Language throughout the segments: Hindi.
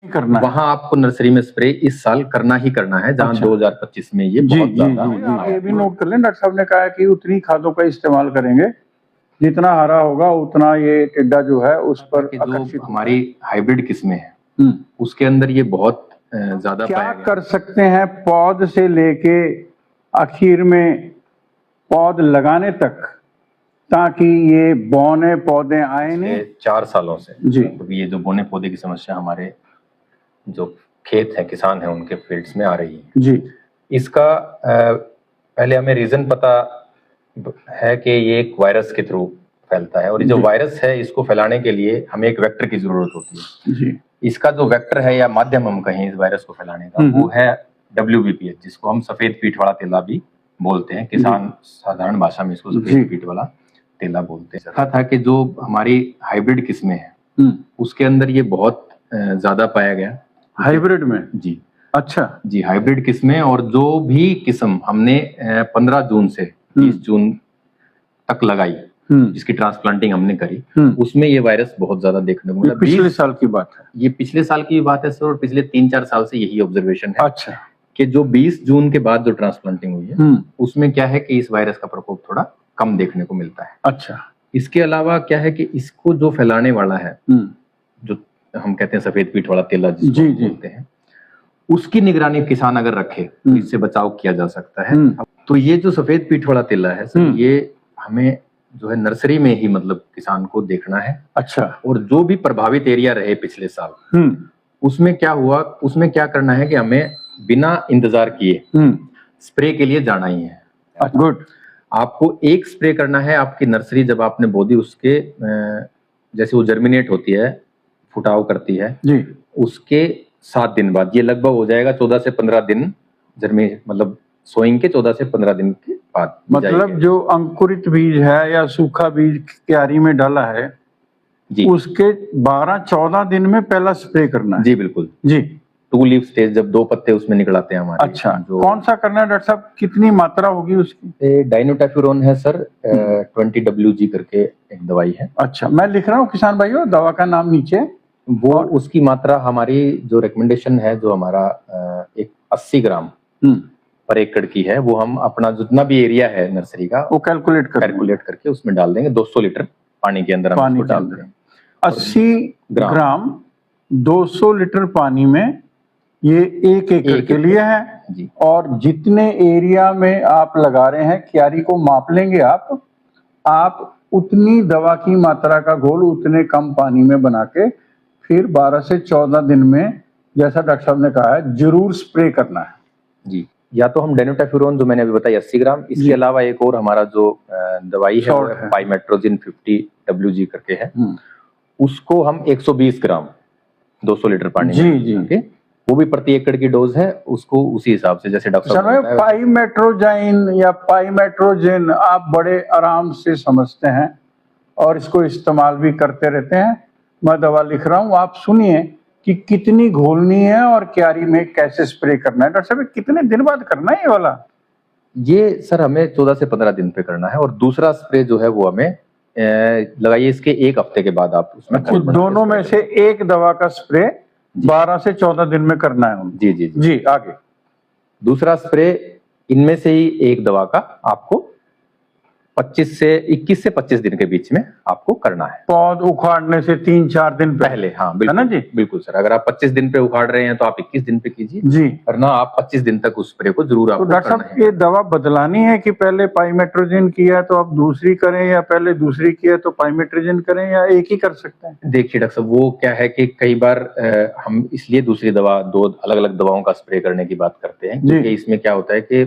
करना है। वहाँ आपको नर्सरी में स्प्रे इस साल करना ही करना है, जहाँ 2025 में ये बहुत ज्यादा आप ये भी नोट कर लें, डॉक्टर साहब ने कहा है कि उतनी खादों का इस्तेमाल करेंगे जितना हरा होगा उतना ये टिड्डा जो है उस पर जो हमारी हाइब्रिड किस्में हैं उसके अंदर ये बहुत ज्यादा क्या कर सकते हैं पौध से लेके आखिर में पौध लगाने तक, ताकि ये बौने पौधे आए नहीं? 4 सालों से जी ये जो बौने पौधे की समस्या हमारे जो खेत है, किसान है, उनके फील्ड्स में आ रही है जी। इसका पहले हमें रीजन पता है कि ये एक वायरस के थ्रू फैलता है, और ये जो वायरस है इसको फैलाने के लिए हमें एक वेक्टर की जरूरत होती है जी। इसका जो वेक्टर है या माध्यम हम कहें इस वायरस को फैलाने का, वो है WBPH, जिसको हम सफेद पीठ वाला तेला भी बोलते हैं। किसान साधारण भाषा में इसको सफेद पीठ वाला तेला बोलते हैं। कहा था कि जो हमारी हाइब्रिड किस्में हैं उसके अंदर ये बहुत ज्यादा पाया गया। हाइब्रिड में? जी। अच्छा जी, हाइब्रिड किस्में, और जो भी किस्म हमने 15 जून से 30 जून तक लगाई, जिसकी ट्रांसप्लांटिंग हमने करी, उसमें ये वायरस बहुत ज्यादा देखने को मिला। पिछले साल की बात है? ये पिछले साल की बात है सर, और पिछले 3-4 साल से यही ऑब्जर्वेशन है। अच्छा। कि जो 20 जून के बाद जो ट्रांसप्लांटिंग हुई है उसमें क्या है कि इस वायरस का प्रकोप थोड़ा कम देखने को मिलता है। अच्छा। इसके अलावा क्या है कि इसको जो फैलाने वाला है, जो हम कहते हैं सफेद पीठ वाला तेला जिसको बोलते हैं, उसकी निगरानी किसान अगर रखे तो इससे बचाव किया जा सकता है। तो ये जो सफेद पीठ वाला तेला है सर, ये हमें जो है नर्सरी में ही मतलब किसान को देखना है। अच्छा। और जो भी प्रभावित एरिया रहे पिछले साल, उसमें क्या हुआ, उसमें क्या करना है कि हमें बिना इंतजार किए स्प्रे के लिए जाना ही है। गुड। आपको एक स्प्रे करना है। आपकी नर्सरी जब आपने बो दी, उसके जैसे वो जर्मिनेट होती है, फुटाव करती है जी, उसके 7 दिन बाद, ये लगभग हो जाएगा 14 से 15 दिन जर्मिनेट, मतलब सोइंग के 14 से 15 दिन के बाद। मतलब जो अंकुरित बीज है या सूखा बीज क्यारी में डाला है जी, उसके 12-14 दिन में पहला स्प्रे करना है। जी बिल्कुल जी। 2 लीफ स्टेज, जब 2 पत्ते उसमें निकल आते हैं हमारे। अच्छा, कौन सा करना है डॉक्टर साहब? कितनी मात्रा होगी उसकी? डाइनोटाफ्यूरोन है सर, 20 WG करके एक दवाई है। अच्छा, मैं लिख रहा हूँ किसान भाइयों, दवा का नाम नीचे। वो उसकी मात्रा हमारी जो रिकमेंडेशन है, जो हमारा एक 80 ग्राम पर एकड़ की है, वो हम अपना जितना भी एरिया है नर्सरी का वो कैलकुलेट करके उसमें डाल देंगे। 200 लीटर पानी के अंदर हम उसको डाल देंगे। 80 ग्राम 200 लीटर पानी में ये 1 एकड़ के लिए है जी। और जितने एरिया में आप लगा रहे हैं क्यारी को माप लेंगे आप उतनी दवा की मात्रा का घोल उतने कम पानी में बना के फिर 12 से 14 दिन में, जैसा डॉक्टर साहब ने कहा है, जरूर स्प्रे करना है जी। या तो हम डाइनोटाफ्यूरोन जो मैंने अभी बताया 80 ग्राम, इसके अलावा एक और हमारा जो दवाई है पाइमेट्रोजिन 50 WG करके है, उसको हम 120 ग्राम 200 लीटर पानी में जी, वो भी प्रति एकड़ की डोज है। उसको उसी हिसाब से जैसे डॉक्टर साहब पाइमेट्रोजाइन या पाइमेट्रोजिन आप बड़े आराम से समझते हैं और इसको इस्तेमाल भी करते रहते हैं। मैं दवा लिख रहा हूँ, आप सुनिए कि कितनी घोलनी है और क्यारी में कैसे स्प्रे करना है। डॉक्टर साहब कितने दिन बाद करना है ये वाला? ये सर हमें 14 से 15 दिन पे करना है, और दूसरा स्प्रे जो है वो हमें लगाइए इसके 1 हफ्ते के बाद आप उसमें। दोनों में से एक दवा का स्प्रे 12 से 14 दिन में करना है जी जी जी। जी, आगे दूसरा स्प्रे इनमें से ही एक दवा का आपको 21 से 25 दिन के बीच में आपको करना है। पौध उखाड़ने से 3-4 दिन पहले। हाँ बिल्कुल, है ना जी? बिल्कुल सर, अगर आप 25 दिन पे उखाड़ रहे हैं तो आप 21 दिन पे कीजिए जी, वरना आप 25 दिन तक उस स्प्रे को जरूर आपको डॉक्टर साहब ये दवा बदलानी है कि पहले पाइमेट्रोजिन किया तो आप दूसरी करें, या पहले दूसरी किया तो पाइमेट्रोजिन करें, या एक ही कर सकते हैं? देखिए डॉक्टर साहब, वो क्या है कि कई बार हम इसलिए दूसरी दवा 2 अलग अलग दवाओं का स्प्रे करने की बात करते हैं, क्योंकि इसमें क्या होता है कि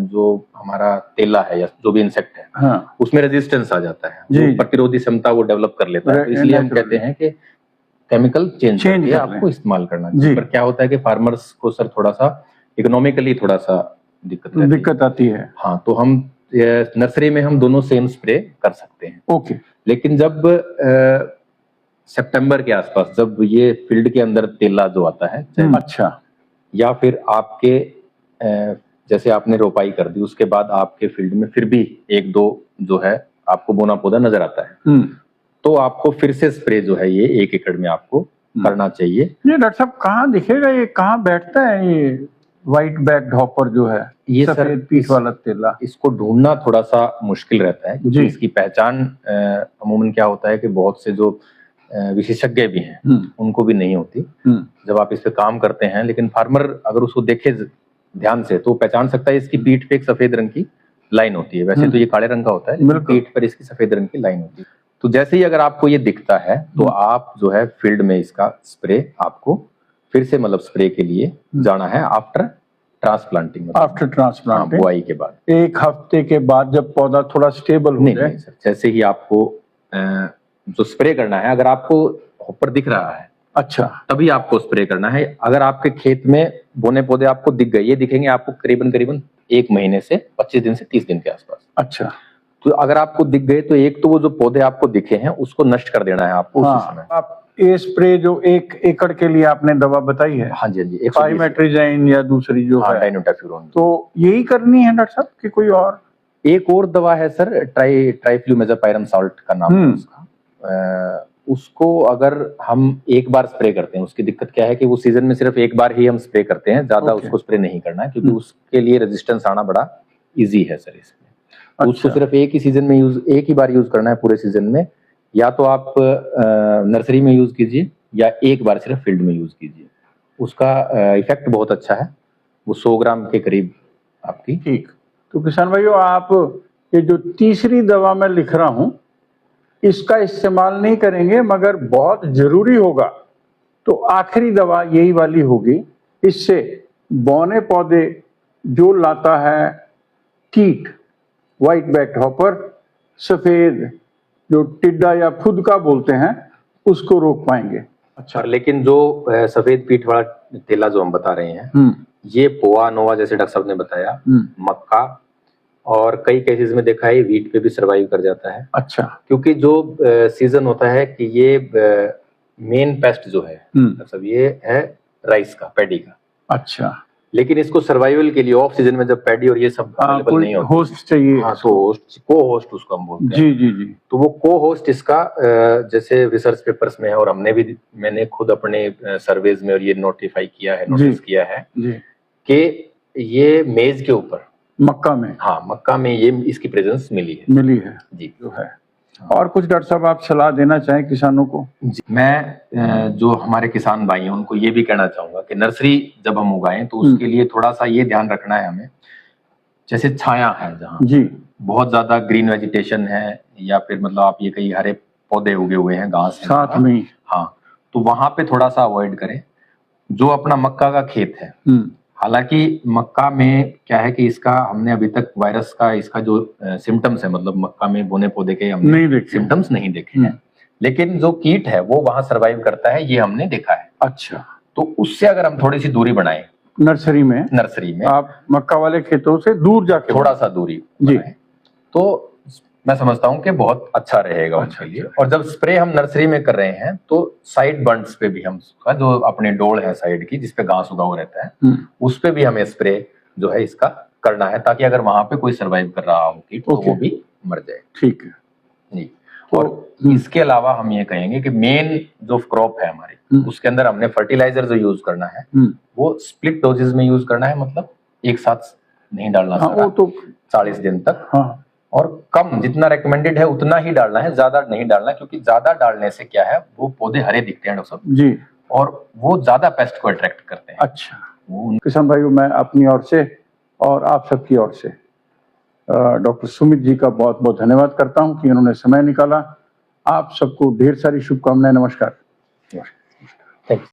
जो हमारा तेला है या जो भी इंसेक्ट है, हाँ, उसमें रेजिस्टेंस आ जाता है, वो प्रतिरोधी क्षमता वो डेवलप कर लेता है। तो इसलिए हम कहते हैं कि केमिकल चेंज करके आपको इस्तेमाल करना चाहिए। पर क्या होता है कि फार्मर्स को सर थोड़ा सा इकोनॉमिकली थोड़ा सा दिक्कत आती है। हाँ, तो हम नर्सरी में हम दोनों सेम स्प्रे कर सकते हैं। ओके। लेकिन जब सितंबर के आसपास, जब ये फील्ड के अंदर तेला जो आता है, अच्छा, या फिर आपके जैसे आपने रोपाई कर दी, उसके बाद आपके फील्ड में फिर भी 1-2 जो है आपको बोना पौधा नजर आता है, तो आपको फिर से स्प्रे जो है ये 1 एकड़ में आपको करना चाहिए। ये डॉक्टर साहब कहाँ दिखेगा, ये कहाँ बैठता है ये व्हाइट बैक्ड हॉपर जो है, ये सफेद पीठ वाला तेला? इसको ढूंढना थोड़ा सा मुश्किल रहता है क्योंकि इसकी पहचान अमूमन क्या होता है कि बहुत से जो विशेषज्ञ भी हैं उनको भी नहीं होती जब आप इस पे काम करते हैं। लेकिन फार्मर अगर उसको देखे ध्यान से तो पहचान सकता है। इसकी पीठ पे एक सफेद रंग की लाइन होती है, वैसे तो ये काले रंग का होता है लेकिन पीठ पर इसकी सफेद रंग की लाइन होती है। तो जैसे ही अगर आपको ये दिखता है तो आप जो है फील्ड में इसका स्प्रे आपको फिर से मतलब स्प्रे के लिए जाना है आफ्टर ट्रांसप्लांटिंग। आफ्टर ट्रांसप्लांटिंग, बुआई के बाद 1 हफ्ते के बाद जब पौधा थोड़ा स्टेबल हो जाए। नहीं सर, जैसे ही आपको जो स्प्रे करना है, अगर आपको हॉपर दिख रहा है अच्छा तभी आपको स्प्रे करना है। अगर आपके खेत में बोने पौधे आपको दिख गए, ये दिखेंगे आपको करीबन 1 महीने से 25 दिन से 30 दिन के आसपास। अच्छा, तो अगर आपको दिख गए तो एक तो वो जो पौधे आपको दिखे हैं उसको नष्ट कर देना है आपको उसी समय। आप ये स्प्रे जो 1 एकड़ के लिए आपने दवा बताई है, हाँ जी, पाइमेट्रिजाइन या दूसरी जो है डाइनोटाफ्यूरोन, तो यही करनी है डॉक्टर साहब कि कोई और? एक और दवा है सर, ट्राइफ्लूमेजापाइरम साल्ट का नाम है उसका। उसको अगर हम एक बार स्प्रे करते हैं, उसकी दिक्कत क्या है कि वो सीजन में सिर्फ एक बार ही हम स्प्रे करते हैं, ज्यादा उसको स्प्रे नहीं करना है क्योंकि उसके लिए रेजिस्टेंस आना बड़ा इजी है सर इसमें। अच्छा। उसको सिर्फ एक ही बार यूज करना है पूरे सीजन में। या तो आप नर्सरी में यूज कीजिए या एक बार सिर्फ फील्ड में यूज कीजिए, उसका इफेक्ट बहुत अच्छा है। वो 100 ग्राम के करीब आपकी। ठीक, तो किसान भाइयों, आप ये जो तीसरी दवा मैं लिख रहा हूं इसका इस्तेमाल नहीं करेंगे, मगर बहुत जरूरी होगा तो आखिरी दवा यही वाली होगी। इससे बौने पौधे जो लाता है कीट, व्हाइट बैक्ड हॉपर, सफेद जो टिड्डा या फुदका बोलते हैं, उसको रोक पाएंगे। अच्छा, लेकिन जो सफेद पीठ वाला तेला जो हम बता रहे हैं, ये पोआ नोवा जैसे डॉक्टर साहब ने बताया, मक्का और कई केसेस में देखा है वीट पे भी सरवाइव कर जाता है। अच्छा, क्योंकि जो सीजन होता है कि ये मेन पेस्ट जो है मतलब ये है राइस का, पैडी का। अच्छा, लेकिन इसको सर्वाइवल के लिए ऑफ सीजन में जब पैडी और ये सब अवेलेबल नहीं होता, होस्ट चाहिए। हाँ, तो को होस्ट उसको हम बोलते हैं। जी। तो वो को होस्ट इसका जैसे रिसर्च पेपर्स में है और मैंने खुद अपने सर्वेज में और ये नोटिस किया है कि ये मेज के ऊपर मक्का में ये इसकी प्रेजेंस मिली है जी, जो है। और कुछ डॉक्टर साहब आप सलाह देना चाहें किसानों को? जी, मैं जो हमारे किसान भाई हैं उनको ये भी कहना चाहूंगा कि नर्सरी जब हम उगाएं तो उसके लिए थोड़ा सा ये ध्यान रखना है हमें, जैसे छाया है जहाँ जी बहुत ज्यादा ग्रीन वेजिटेशन है या फिर मतलब आप ये कई हरे पौधे उगे हुए हैं, घास साथ में, हाँ, तो वहां पे थोड़ा सा अवॉइड करें। जो अपना मक्का का खेत है, हालांकि मक्का में क्या है कि इसका हमने अभी तक वायरस का इसका जो सिम्टम्स है, मतलब मक्का में बोने पौधे के हमने सिम्टम्स नहीं देखे हैं, लेकिन जो कीट है वो वहां सरवाइव करता है, ये हमने देखा है। अच्छा, तो उससे अगर हम थोड़ी सी दूरी बनाएं नर्सरी में आप मक्का वाले खेतों से दूर जाके थोड़ा सा दूरी बनाएं, तो मैं समझता हूं कि बहुत अच्छा रहेगा उनके लिए। और जब स्प्रे हम नर्सरी में कर रहे हैं तो साइड बंड्स पे भी हम जो अपने डोल है साइड की जिसपे घास उगा हुआ रहता है, उस पे भी हमें स्प्रे जो है इसका करना है, ताकि अगर वहां पे कोई सरवाइव कर रहा हो कीट तो वो भी मर जाए। ठीक है जी। और इसके अलावा हम ये कहेंगे कि मेन जो क्रॉप है हमारी, उसके अंदर हमने फर्टिलाइजर जो यूज करना है वो स्प्लिट डोजेस में यूज करना है, मतलब एक साथ नहीं डालना। वो तो 40 दिन तक। और कम जितना रेकमेंडेड है उतना ही डालना है, ज्यादा नहीं डालना, क्योंकि ज्यादा डालने से क्या है वो पौधे हरे दिखते हैं डॉक्टर साहब जी, और वो ज्यादा पेस्ट को अट्रैक्ट करते हैं। अच्छा, किसान भाइयों, मैं अपनी ओर से और आप सबकी ओर से डॉक्टर सुमित जी का बहुत बहुत धन्यवाद करता हूं कि उन्होंने समय निकाला। आप सबको ढेर सारी शुभकामनाएं। नमस्कार।